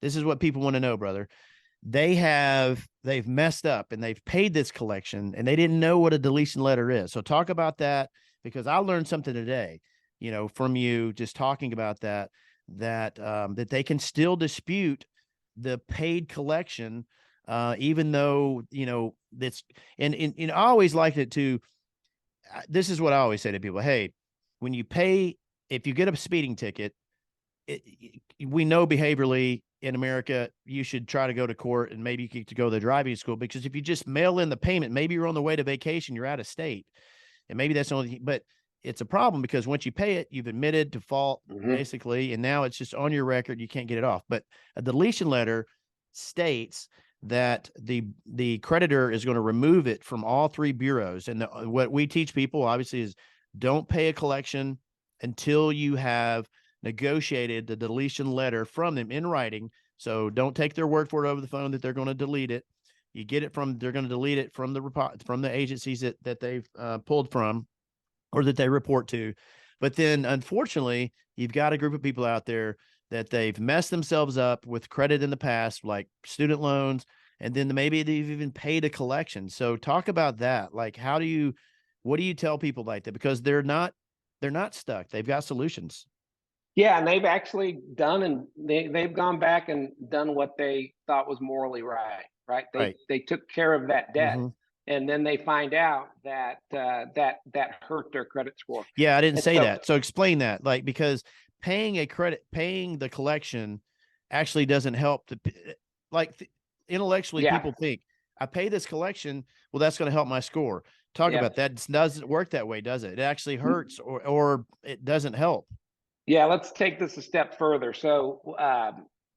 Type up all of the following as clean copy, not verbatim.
This is what people want to know, brother. They've messed up and they've paid this collection and they didn't know what a deletion letter is. So talk about that, because I learned something today, from you just talking about that they can still dispute the paid collection, even though, that's, and I always liked it to, this is what I always say to people. Hey, when you pay, if you get a speeding ticket, we know behaviorally in America, you should try to go to court and maybe you get to go to the driving school, because if you just mail in the payment, maybe you're on the way to vacation, you're out of state, and maybe that's the only thing, but it's a problem because once you pay it, you've admitted to fault, basically, and now it's just on your record. You can't get it off. But a deletion letter states that the creditor is going to remove it from all three bureaus. And what we teach people, obviously, is don't pay a collection until you have negotiated the deletion letter from them in writing. So don't take their word for it over the phone that they're going to delete it. You get it from, they're going to delete it from the agencies that they've pulled from, or that they report to. But then unfortunately, you've got a group of people out there that they've messed themselves up with credit in the past, like student loans, and then maybe they've even paid a collection. So talk about that. Like, what do you tell people like that? Because they're not stuck. They've got solutions. Yeah, and they've actually done, and they've gone back and done what they thought was morally right. They took care of that debt. And then they find out that that hurt their credit score. Yeah, I didn't say that. So explain that, like, because paying the collection actually doesn't help. Intellectually, people think, I pay this collection, well, that's going to help my score. Talk about that. It doesn't work that way, does it? It actually hurts, or it doesn't help. Yeah, let's take this a step further. So,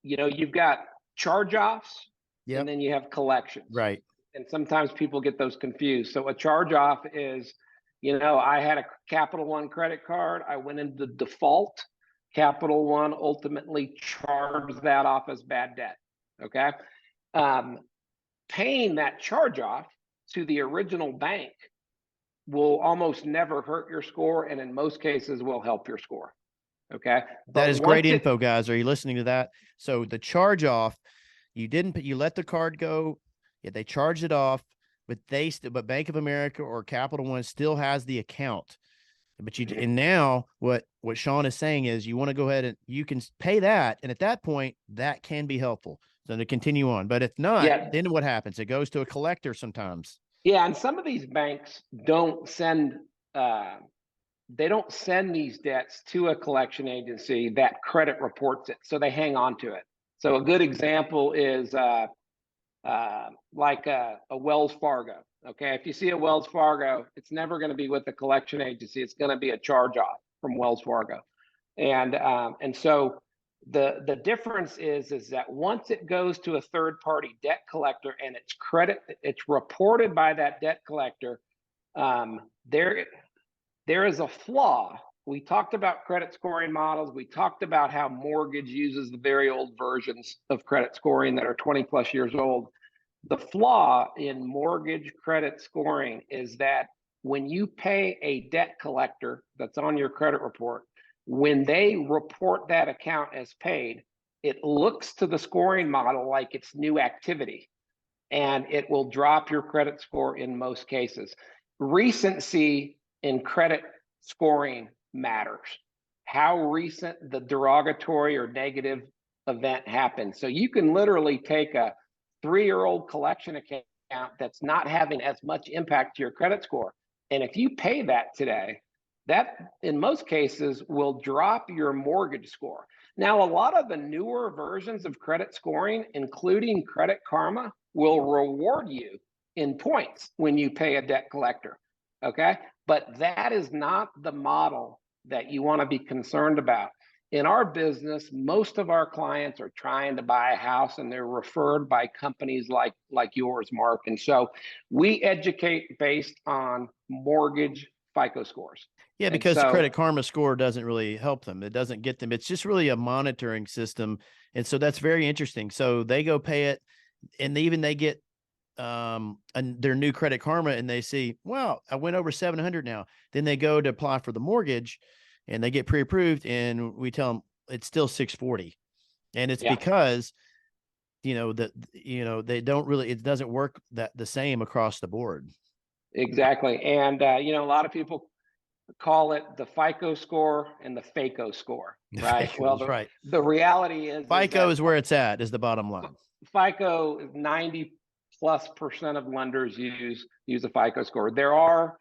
you've got charge-offs, and then you have collections. Right. And sometimes people get those confused. So a charge-off is, I had a Capital One credit card. I went into default. Capital One ultimately charged that off as bad debt. Okay. Paying that charge-off to the original bank will almost never hurt your score, and in most cases will help your score. Okay. That is great info, guys. Are you listening to that? So the charge-off, you let the card go. Yeah, they charged it off, but but Bank of America or Capital One still has the account. But and now what Shawn is saying is you want to go ahead and you can pay that, and at that point that can be helpful. So to continue on, but if not, then what happens? It goes to a collector sometimes. Yeah, and some of these banks don't send these debts to a collection agency that credit reports it, so they hang on to it. So a good example is like a Wells Fargo. Okay, if you see a Wells Fargo, it's never going to be with the collection agency. It's going to be a charge-off from Wells Fargo, and so the difference is that once it goes to a third-party debt collector and it's reported by that debt collector, there is a flaw. We talked about credit scoring models. We talked about how mortgage uses the very old versions of credit scoring that are 20 plus years old. The flaw in mortgage credit scoring is that when you pay a debt collector that's on your credit report, when they report that account as paid, it looks to the scoring model like it's new activity, and it will drop your credit score in most cases. Recency in credit scoring matters. How recent the derogatory or negative event happened. So you can literally take a 3-year-old collection account that's not having as much impact to your credit score, and if you pay that today, that in most cases will drop your mortgage score. Now, a lot of the newer versions of credit scoring, including Credit Karma, will reward you in points when you pay a debt collector. Okay, but that is not the model that you want to be concerned about. In our business, most of our clients are trying to buy a house, and they're referred by companies like yours, Mark. And so we educate based on mortgage FICO scores. Yeah, because Credit Karma score doesn't really help them. It doesn't get them. It's just really a monitoring system. And so that's very interesting. So they go pay it, and they get their new Credit Karma, and they see, wow, I went over 700 now. Then they go to apply for the mortgage, and they get pre-approved, and we tell them it's still 640. And it's because they don't really, it doesn't work that the same across the board. Exactly. And, a lot of people call it the FICO score and the FACO score, right? Well, Right. the reality is FICO that is where it's at, is the bottom line. FICO is 90+% of lenders use a FICO score. There are,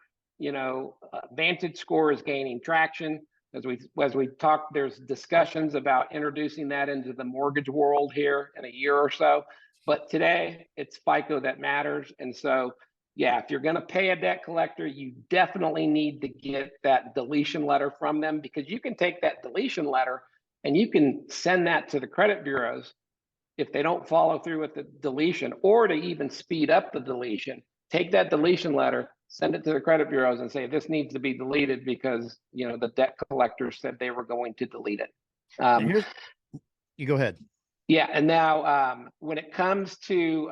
Vantage score is gaining traction. As we talked, there's discussions about introducing that into the mortgage world here in a year or so. But today it's FICO that matters. And so, yeah, if you're going to pay a debt collector, you definitely need to get that deletion letter from them, because you can take that deletion letter and you can send that to the credit bureaus if they don't follow through with the deletion, or to even speed up the deletion. Take that deletion letter, send it to the credit bureaus and say, this needs to be deleted because, the debt collectors said they were going to delete it. You go ahead. Yeah. And now when it comes to,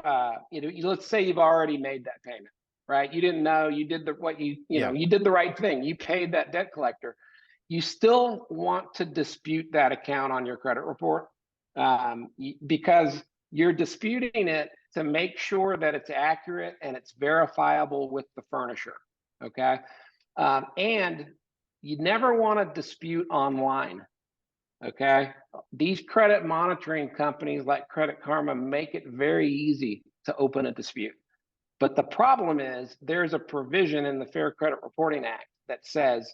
let's say you've already made that payment, right? You didn't know, you did you did the right thing. You paid that debt collector. You still want to dispute that account on your credit report, because you're disputing it to make sure that it's accurate and it's verifiable with the furnisher. Okay. And you never want to dispute online. Okay. These credit monitoring companies like Credit Karma make it very easy to open a dispute. But the problem is there's a provision in the Fair Credit Reporting Act that says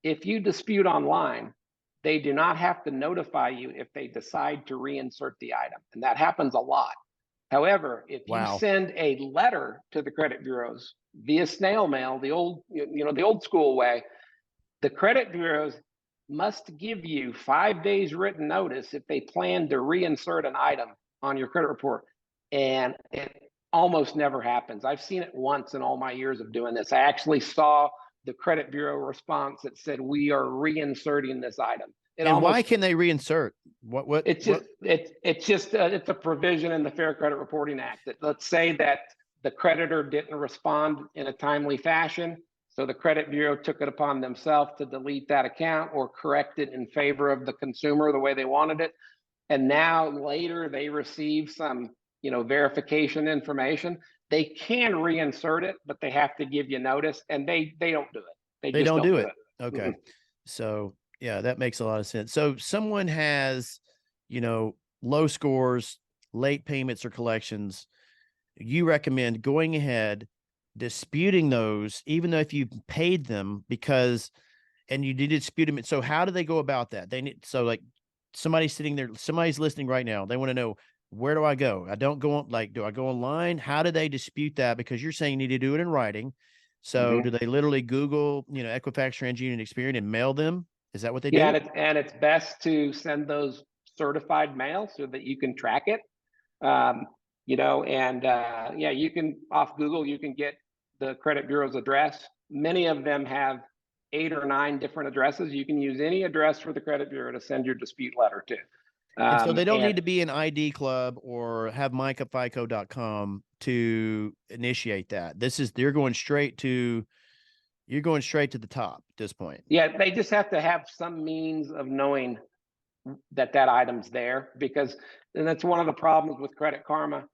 if you dispute online, they do not have to notify you if they decide to reinsert the item. And that happens a lot. However, if you send a letter to the credit bureaus via snail mail, the old school way, the credit bureaus must give you 5 days written notice if they plan to reinsert an item on your credit report. And it almost never happens. I've seen it once in all my years of doing this. I actually saw the credit bureau response that said, we are reinserting this item. Why can they reinsert? It's a provision in the Fair Credit Reporting Act that, let's say that the creditor didn't respond in a timely fashion, so the credit bureau took it upon themselves to delete that account or correct it in favor of the consumer the way they wanted it. And now later they receive some, verification information. They can reinsert it, but they have to give you notice, and they don't do it. They don't do it. Okay. Mm-hmm. So yeah, that makes a lot of sense. So someone has, low scores, late payments or collections. You recommend going ahead, disputing those, even though if you paid them, and you did dispute them. So how do they go about that? Like somebody's sitting there, somebody's listening right now. They want to know, where do I go? I don't go on, do I go online? How do they dispute that? Because you're saying you need to do it in writing. So do they literally Google, Equifax, TransUnion, Experian and mail them? Is that what they do? Yeah, and it's best to send those certified mail so that you can track it. You can, off Google, you can get the credit bureau's address. Many of them have 8 or 9 different addresses. You can use any address for the credit bureau to send your dispute letter to. And so they don't need to be an ID club or have micaffico.com to initiate that. You're going straight to the top at this point. Yeah, they just have to have some means of knowing that item's there, and that's one of the problems with Credit Karma.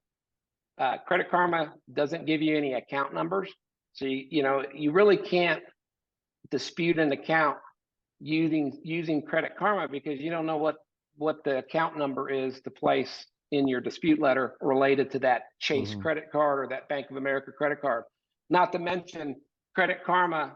Credit Karma doesn't give you any account numbers. So, you really can't dispute an account using Credit Karma, because you don't know what the account number is to place in your dispute letter related to that Chase credit card or that Bank of America credit card. Not to mention, Credit Karma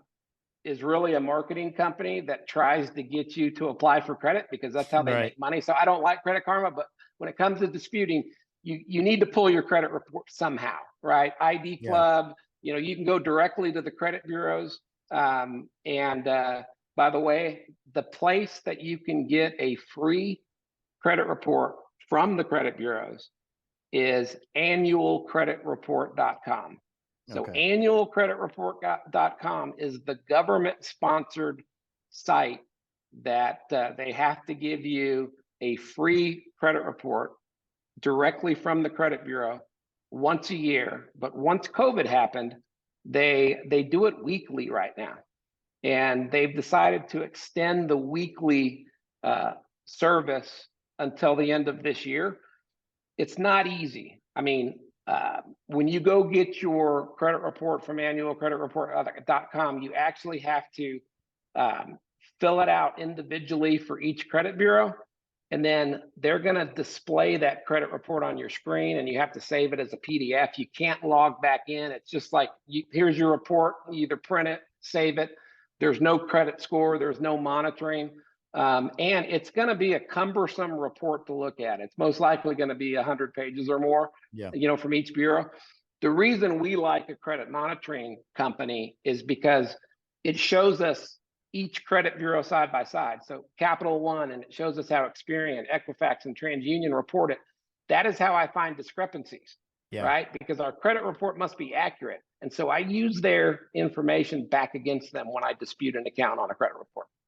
is really a marketing company that tries to get you to apply for credit, because that's how they make money. So I don't like Credit Karma, but when it comes to disputing, you need to pull your credit report somehow, right? ID Club, you can go directly to the credit bureaus. By the way, the place that you can get a free credit report from the credit bureaus is annualcreditreport.com. So annualcreditreport.com is the government-sponsored site that they have to give you a free credit report directly from the credit bureau once a year. But once COVID happened, they do it weekly right now. And they've decided to extend the weekly service until the end of this year. It's not easy. I mean, when you go get your credit report from annualcreditreport.com, you actually have to fill it out individually for each credit bureau. And then they're going to display that credit report on your screen, and you have to save it as a PDF. You can't log back in. It's just like, here's your report. You either print it, save it. There's no credit score. There's no monitoring. And it's going to be a cumbersome report to look at. It's most likely going to be 100 pages or more, Yeah. from each bureau. The reason we like a credit monitoring company is because it shows us each credit bureau side by side. So Capital One, and it shows us how Experian, Equifax, and TransUnion report it. That is how I find discrepancies, right? Because our credit report must be accurate. And so I use their information back against them when I dispute an account on a credit report.